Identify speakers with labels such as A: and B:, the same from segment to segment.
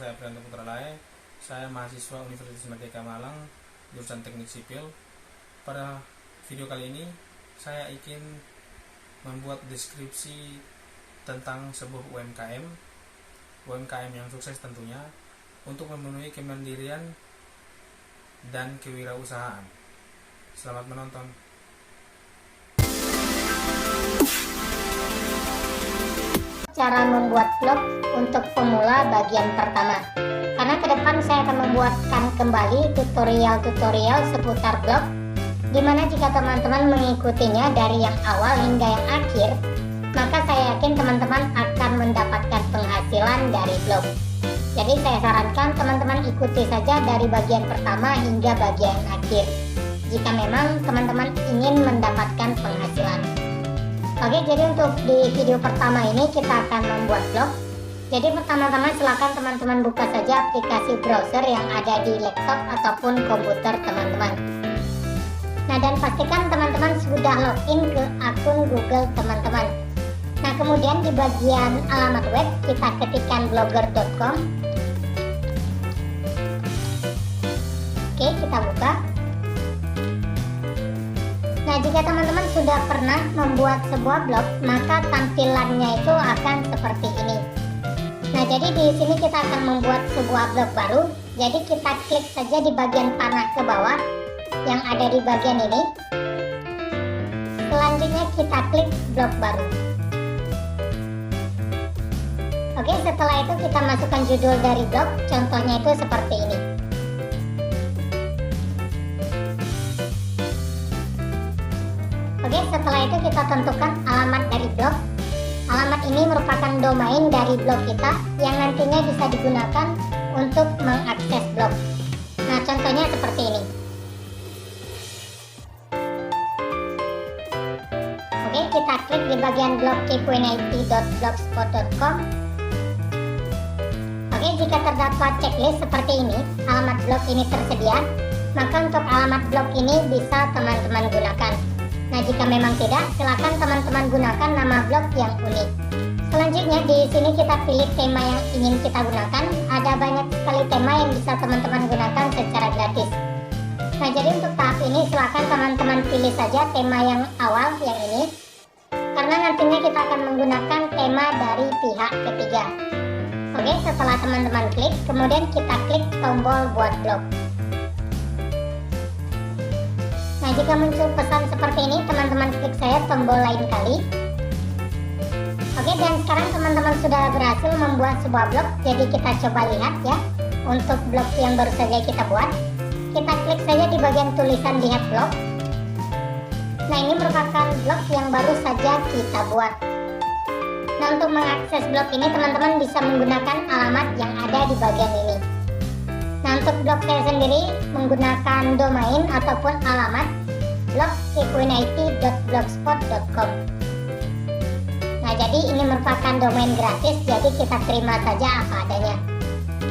A: saya Prianto Putra Lae. Saya mahasiswa Universitas Merdeka Malang, jurusan Teknik Sipil. Pada video kali ini saya ingin membuat deskripsi tentang sebuah UMKM yang sukses tentunya untuk memenuhi kemandirian dan kewirausahaan. Selamat menonton.
B: Cara membuat blog untuk pemula bagian pertama, karena ke depan saya akan membuatkan kembali tutorial-tutorial seputar blog, dimana jika teman-teman mengikutinya dari yang awal hingga yang akhir, maka saya yakin teman-teman akan mendapatkan penghasilan dari blog. Jadi saya sarankan teman-teman ikuti saja dari bagian pertama hingga bagian akhir jika memang teman-teman ingin mendapatkan penghasilan. Oke, jadi untuk di video pertama ini kita akan membuat blog. Jadi pertama-tama silakan teman-teman buka saja aplikasi browser yang ada di laptop ataupun komputer teman-teman. Nah, dan pastikan teman-teman sudah login ke akun Google teman-teman. Nah, kemudian di bagian alamat web kita ketikkan blogger.com. Oke, kita buka. Nah, jika teman-teman sudah pernah membuat sebuah blog, maka tampilannya itu akan seperti ini. Nah, jadi di sini kita akan membuat sebuah blog baru. Jadi kita klik saja di bagian panah ke bawah yang ada di bagian ini. Selanjutnya kita klik blog baru. Oke, setelah itu kita masukkan judul dari blog. Contohnya itu seperti ini. Oke, setelah itu kita tentukan alamat dari blog. Alamat ini merupakan domain dari blog kita yang nantinya bisa digunakan untuk mengakses blog. Nah, contohnya seperti ini. Oke, kita klik di bagian blog keepwinit.blogspot.com. Oke, jika terdapat checklist seperti ini, alamat blog ini tersedia, maka untuk alamat blog ini bisa teman-teman gunakan. Nah, jika memang tidak, silakan teman-teman gunakan nama blog yang unik. Selanjutnya di sini kita pilih tema yang ingin kita gunakan. Ada banyak sekali tema yang bisa teman-teman gunakan secara gratis. Nah, jadi untuk tahap ini silakan teman-teman pilih saja tema yang awal yang ini, karena nantinya kita akan menggunakan tema dari pihak ketiga. Oke, setelah teman-teman klik, kemudian kita klik tombol buat blog. Nah, jika muncul pesan seperti ini, teman-teman klik saja tombol lain kali. Oke, dan sekarang teman-teman sudah berhasil membuat sebuah blog. Jadi kita coba lihat ya, untuk blog yang baru saja kita buat. Kita klik saja di bagian tulisan lihat blog. Nah, ini merupakan blog yang baru saja kita buat. Nah, untuk mengakses blog ini teman-teman bisa menggunakan alamat yang ada di bagian ini. Nah, untuk blog saya sendiri menggunakan domain ataupun alamat blog keepwinit.blogspot.com. Nah, jadi ini merupakan domain gratis, jadi kita terima saja apa adanya.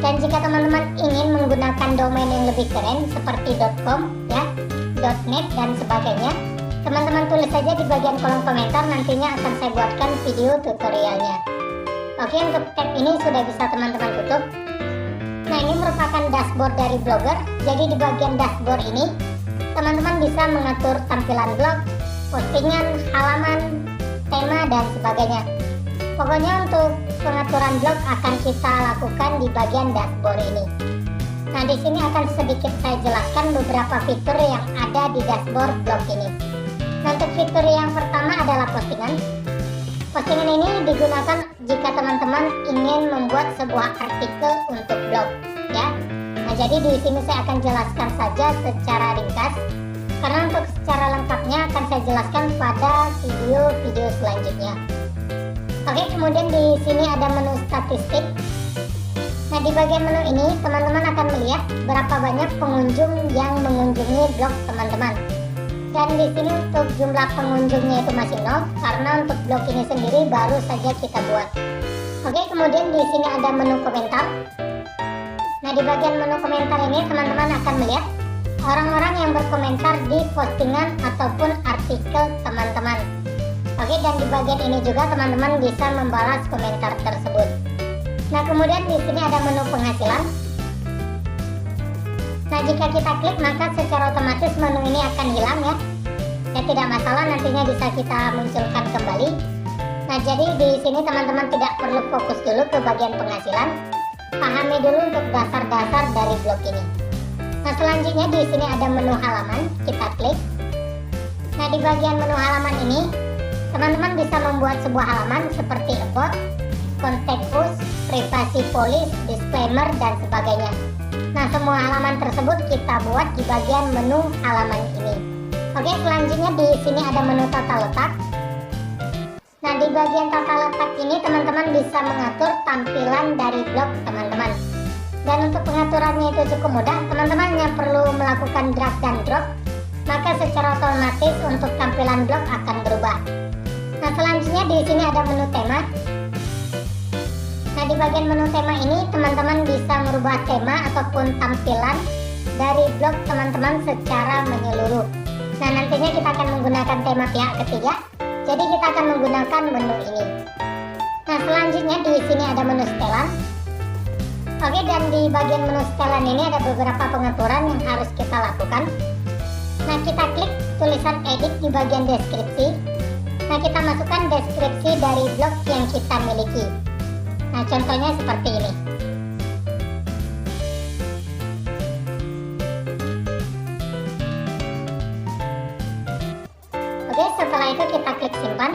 B: Dan jika teman-teman ingin menggunakan domain yang lebih keren seperti .com ya, .net dan sebagainya, teman-teman tulis saja di bagian kolom komentar, nantinya akan saya buatkan video tutorialnya. Oke, untuk tab ini sudah bisa teman-teman tutup. Nah, ini merupakan dashboard dari blogger. Jadi di bagian dashboard ini teman-teman bisa mengatur tampilan blog, postingan, halaman, tema, dan sebagainya. Pokoknya untuk pengaturan blog akan kita lakukan di bagian dashboard ini. Nah, di sini akan sedikit saya jelaskan beberapa fitur yang ada di dashboard blog ini. Nah, untuk fitur yang pertama adalah postingan. Postingan ini digunakan jika teman-teman ingin membuat sebuah artikel untuk blog, ya. Nah, jadi di sini saya akan jelaskan saja secara ringkas, karena untuk secara lengkapnya akan saya jelaskan pada video-video selanjutnya. Oke, kemudian di sini ada menu statistik. Nah, di bagian menu ini teman-teman akan melihat berapa banyak pengunjung yang mengunjungi blog teman-teman. Dan di sini untuk jumlah pengunjungnya itu masih 0 karena untuk blog ini sendiri baru saja kita buat. Oke, kemudian di sini ada menu komentar. Nah, di bagian menu komentar ini teman-teman akan melihat orang-orang yang berkomentar di postingan ataupun artikel teman-teman. Oke, dan di bagian ini juga teman-teman bisa membalas komentar tersebut. Nah, kemudian di sini ada menu penghasilan. Nah, jika kita klik maka secara otomatis menu ini akan hilang ya. Ya tidak masalah, nantinya bisa kita munculkan kembali. Nah, jadi di sini teman-teman tidak perlu fokus dulu ke bagian penghasilan. Pahami dulu untuk dasar-dasar dari blog ini. Nah, selanjutnya di sini ada menu halaman, kita klik. Nah, di bagian menu halaman ini teman-teman bisa membuat sebuah halaman seperti about, contact us, privacy policy, disclaimer, dan sebagainya. Nah, semua halaman tersebut kita buat di bagian menu halaman ini. Oke, selanjutnya di sini ada menu tata letak. Nah, di bagian tata letak ini teman-teman bisa mengatur tampilan dari blog teman-teman. Dan untuk pengaturannya itu cukup mudah, teman-teman hanya perlu melakukan drag dan drop, maka secara otomatis untuk tampilan blog akan berubah. Nah, selanjutnya di sini ada menu tema. Nah, di bagian menu tema ini teman-teman bisa merubah tema ataupun tampilan dari blog teman-teman secara menyeluruh. Nah, nantinya kita akan menggunakan tema pihak ketiga, jadi kita akan menggunakan menu ini. Nah, selanjutnya di sini ada menu setelan. Oke, dan di bagian menu setelan ini ada beberapa pengaturan yang harus kita lakukan. Nah, kita klik tulisan edit di bagian deskripsi. Nah, kita masukkan deskripsi dari blog yang kita miliki. Nah, contohnya seperti ini. Oke, setelah itu kita klik simpan.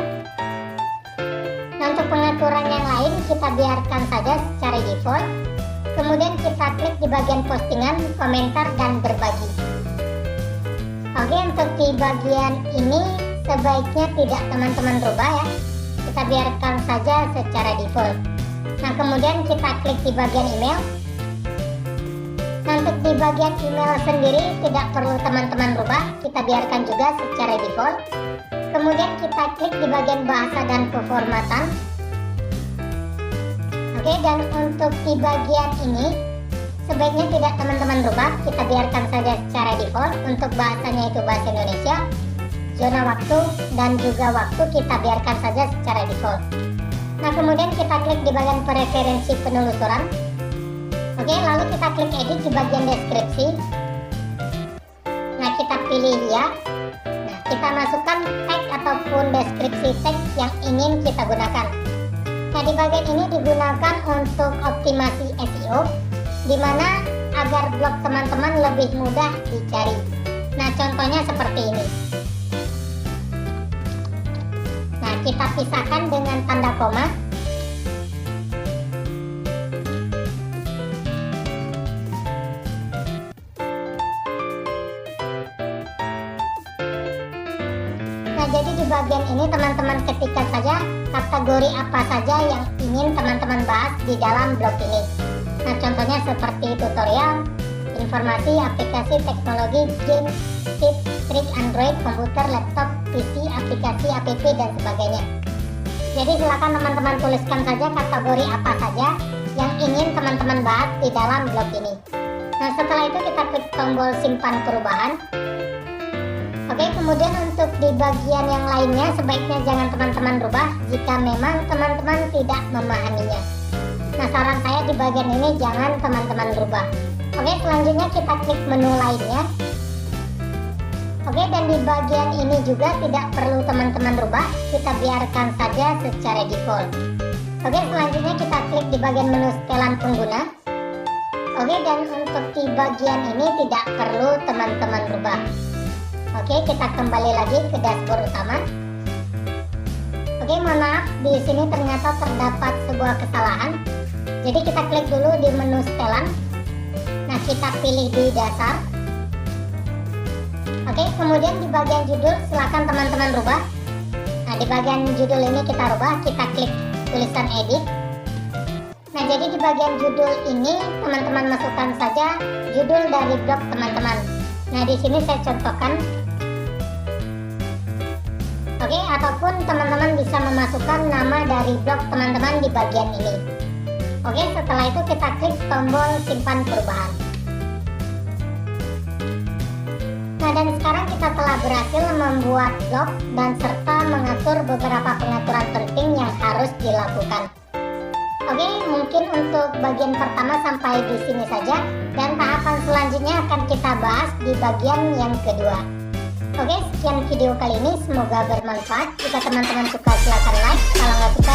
B: Nah, untuk pengaturan yang lain kita biarkan saja secara default. Kemudian kita klik di bagian postingan, komentar, dan berbagi. Oke, untuk di bagian ini sebaiknya tidak teman-teman rubah ya. Kita biarkan saja secara default. Nah, kemudian kita klik di bagian email. Nah, untuk di bagian email sendiri tidak perlu teman-teman rubah, kita biarkan juga secara default. Kemudian kita klik di bagian bahasa dan keformatan. Oke, dan untuk di bagian ini sebaiknya tidak teman-teman rubah, kita biarkan saja secara default. Untuk bahasanya itu bahasa Indonesia, zona waktu, dan juga waktu kita biarkan saja secara default. Nah, kemudian kita klik di bagian preferensi penelusuran. Oke, lalu kita klik edit di bagian deskripsi. Nah, kita pilih ya. Nah, kita masukkan tag ataupun deskripsi tag yang ingin kita gunakan. Nah, di bagian ini digunakan untuk optimasi SEO, di mana agar blog teman-teman lebih mudah dicari. Nah, contohnya seperti ini. Nah, kita pisahkan dengan tanda koma. Nah, jadi di bagian ini teman-teman ketikkan saja kategori apa saja yang ingin teman-teman bahas di dalam blog ini. Nah, contohnya seperti tutorial, informasi, aplikasi, teknologi, game, tips, trik Android, komputer, laptop, PC, aplikasi, app, dan sebagainya. Jadi silakan teman-teman tuliskan saja kategori apa saja yang ingin teman-teman bahas di dalam blog ini. Nah, setelah itu kita klik tombol simpan perubahan. Oke, kemudian untuk di bagian yang lainnya sebaiknya jangan teman-teman rubah jika memang teman-teman tidak memahaminya. Nah, saran saya di bagian ini jangan teman-teman rubah. Oke, selanjutnya kita klik menu lainnya. Oke, dan di bagian ini juga tidak perlu teman-teman rubah, kita biarkan saja secara default. Oke, selanjutnya kita klik di bagian menu setelan pengguna. Oke, dan untuk di bagian ini tidak perlu teman-teman rubah. Oke, kita kembali lagi ke dashboard utama. Oke, mohon maaf, di sini ternyata terdapat sebuah kesalahan. Jadi kita klik dulu di menu setelan. Nah, kita pilih di dasar. Oke, kemudian di bagian judul silakan teman-teman rubah. Nah, di bagian judul ini kita rubah, kita klik tulisan edit. Nah, jadi di bagian judul ini teman-teman masukkan saja judul dari blog teman-teman. Nah, di sini saya contohkan. Oke, ataupun teman-teman bisa memasukkan nama dari blog teman-teman di bagian ini. Oke, setelah itu kita klik tombol simpan perubahan. Nah, dan sekarang kita telah berhasil membuat blog dan serta mengatur beberapa pengaturan penting yang harus dilakukan. Oke, mungkin untuk bagian pertama sampai di sini saja, dan tahapan selanjutnya akan kita bahas di bagian yang kedua. Oke, sekian video kali ini, semoga bermanfaat. Jika teman-teman suka silahkan like, kalau nggak suka